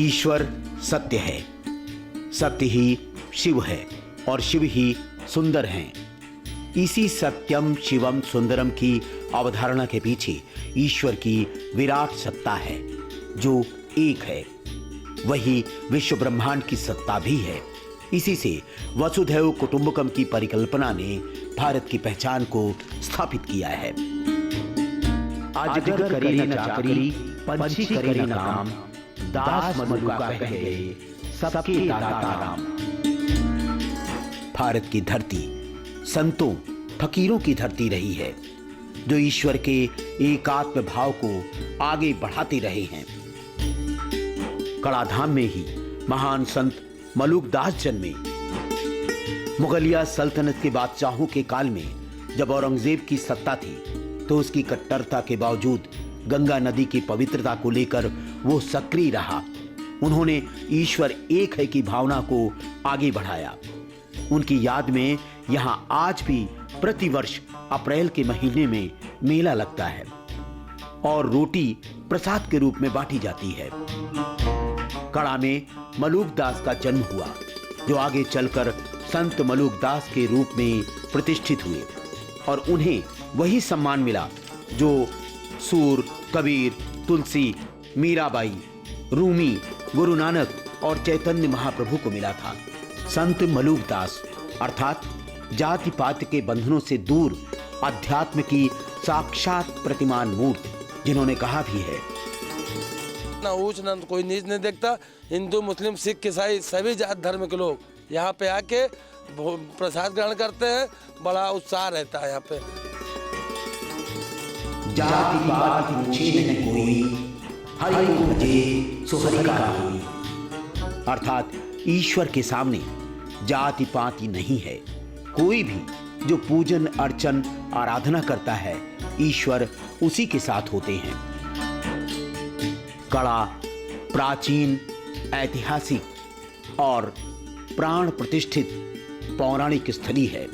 ईश्वर सत्य है, सत्य ही शिव है और शिव ही सुंदर हैं। इसी सत्यम शिवम सुंदरम की अवधारणा के पीछे ईश्वर की विराट सत्ता है जो एक है। वही विश्व ब्रह्मांड की सत्ता भी है। इसी से वसुधैव कुटुंबकम की परिकल्पना ने भारत की पहचान को स्थापित किया है। अजगर करे न चाकरी, पंछी करे न काम, दास मलुका कह गए सबके दाता राम। भारत की धरती संतों फकीरों की धरती रही है जो ईश्वर के एकात्म भाव को आगे बढ़ाते रहे हैं। कड़ाधाम में ही महान संत मलुकदास जन्मे। मुगलिया सल्तनत के बादशाहों के काल में जब औरंगजेब की सत्ता थी तो उसकी कट्टरता के बावजूद गंगा नदी की पवित्रता को लेकर वो सक्रिय रहा। उन्होंने ईश्वर एक है की भावना को आगे बढ़ाया। उनकी याद में यहां आज भी प्रतिवर्ष अप्रैल के महीने में मेला लगता है और रोटी प्रसाद के रूप में बांटी जाती है। कड़ा में मलुकदास का जन्म हुआ जो आगे चलकर संत मलुकदास के रूप में प्रतिष्ठित हुए और उन्हें वही सम्मान मिला जो सूर, कबीर, तुलसी, मीराबाई, रूमी, गुरु नानक और चैतन्य महाप्रभु को मिला था। संत मलुकदास अर्थात जाति पात के बंधनों से दूर अध्यात्म की साक्षात प्रतिमान मूर्त, जिन्होंने कहा भी है ना ऊंच ना कोई नीच नहीं देखता। हिंदू, मुस्लिम, सिख, ईसाई सभी जात धर्म के लोग यहाँ पे आके प्रसाद ग्रहण करते हैं। बड़ा उत्साह रहता है यहाँ पे। जाति पात पूछे नहीं कोई, हरि को भजे सो हरि का होई। अर्थात ईश्वर के सामने जाति पाति नहीं है। कोई भी जो पूजन अर्चन आराधना करता है ईश्वर उसी के साथ होते हैं। कड़ा प्राचीन, ऐतिहासिक और प्राण प्रतिष्ठित पौराणिक स्थली है।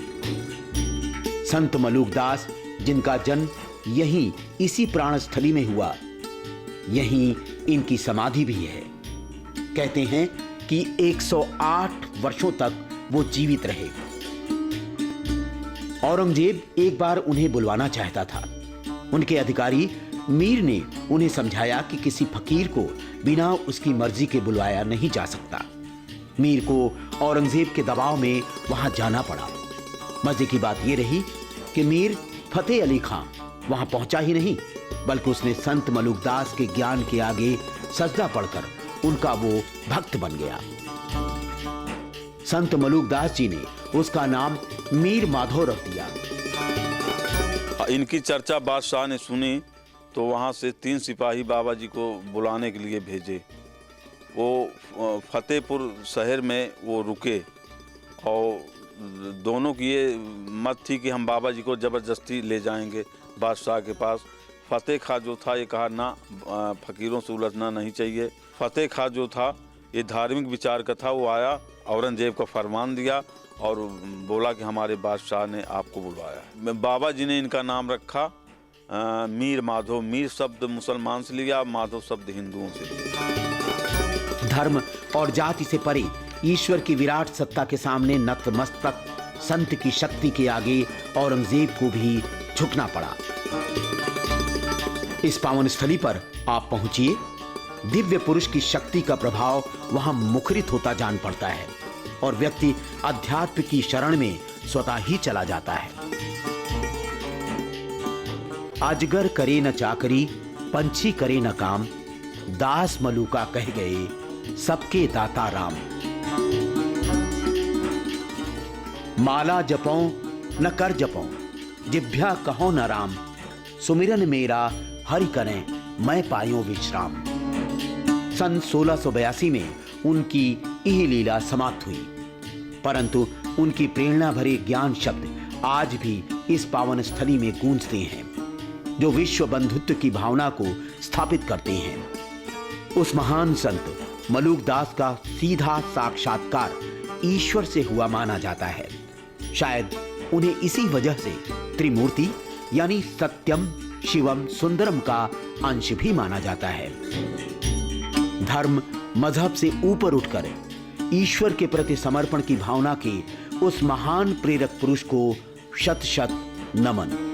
संत मलुकदास जिनका जन्म यहीं इसी प्राण स्थली में हुआ, यहीं इनकी समाधि भी है। कहते हैं कि 108 वर्षों तक वो जीवित रहे। औरंगजेब एक बार उन्हें बुलवाना चाहता था। उनके अधिकारी मीर ने उन्हें समझाया कि किसी फकीर को बिना उसकी मर्जी के बुलवाया नहीं जा सकता। मीर को औरंगजेब के दबाव में वहां जाना पड़ा। मजे की बात यह रही कि मीर फतेह अली खां वहां पहुंचा ही नहीं, बल्कि उसने संत मलुकदास के ज्ञान के आगे सजदा पढ़कर उनका वो भक्त बन गया। संत मलुकदास जी ने उसका नाम मीर माधव रख दिया। इनकी चर्चा बादशाह ने सुनी तो वहाँ से 3 सिपाही बाबा जी को बुलाने के लिए भेजे। वो फतेहपुर शहर में वो रुके और दोनों की ये मत थी कि हम बाबा जी को ज़बरदस्ती ले जाएंगे बादशाह के पास। फतेह खां जो था ये कहा ना, फ़कीरों से उलझना नहीं चाहिए। फतेह खां जो था ये धार्मिक विचार का था। वो आया, औरंगजेब का फरमान दिया और बोला कि हमारे बादशाह ने आपको बुलवाया है। बाबा जी ने इनका नाम रखा मीर माधव। मीर शब्द मुसलमान से लिया, माधव शब्द हिंदुओं से लिया। धर्म और जाति से परे ईश्वर की विराट सत्ता के सामने नतमस्तक संत की शक्ति के आगे औरंगजेब को भी झुकना पड़ा। इस पावन स्थली पर आप पहुंचिए। दिव्य पुरुष की शक्ति का प्रभाव वहां मुखरित होता जान पड़ता है और व्यक्ति अध्यात्म की शरण में स्वतः ही चला जाता है। अजगर करे न चाकरी, पंछी करे न काम, दास मलुका कह गए सबके दाता राम। माला जपौं न कर जपौं, जिभ्या कहो न राम, सुमिरन मेरा हरि करें मैं पायो विश्राम। सन 1682 में उनकी यह लीला समाप्त हुई, परंतु उनकी प्रेरणा भरे ज्ञान शब्द आज भी इस पावन स्थली में गूंजते हैं जो विश्व बंधुत्व की भावना को स्थापित करते हैं। उस महान संत मलुकदास का सीधा साक्षात्कार ईश्वर से हुआ माना जाता है। शायद उन्हें इसी वजह से त्रिमूर्ति यानी सत्यम, शिवम, सुंदरम का अंश भी माना जाता है। धर्म मजहब से ऊपर उठकर ईश्वर के प्रति समर्पण की भावना के उस महान प्रेरक पुरुष को शत शत नमन।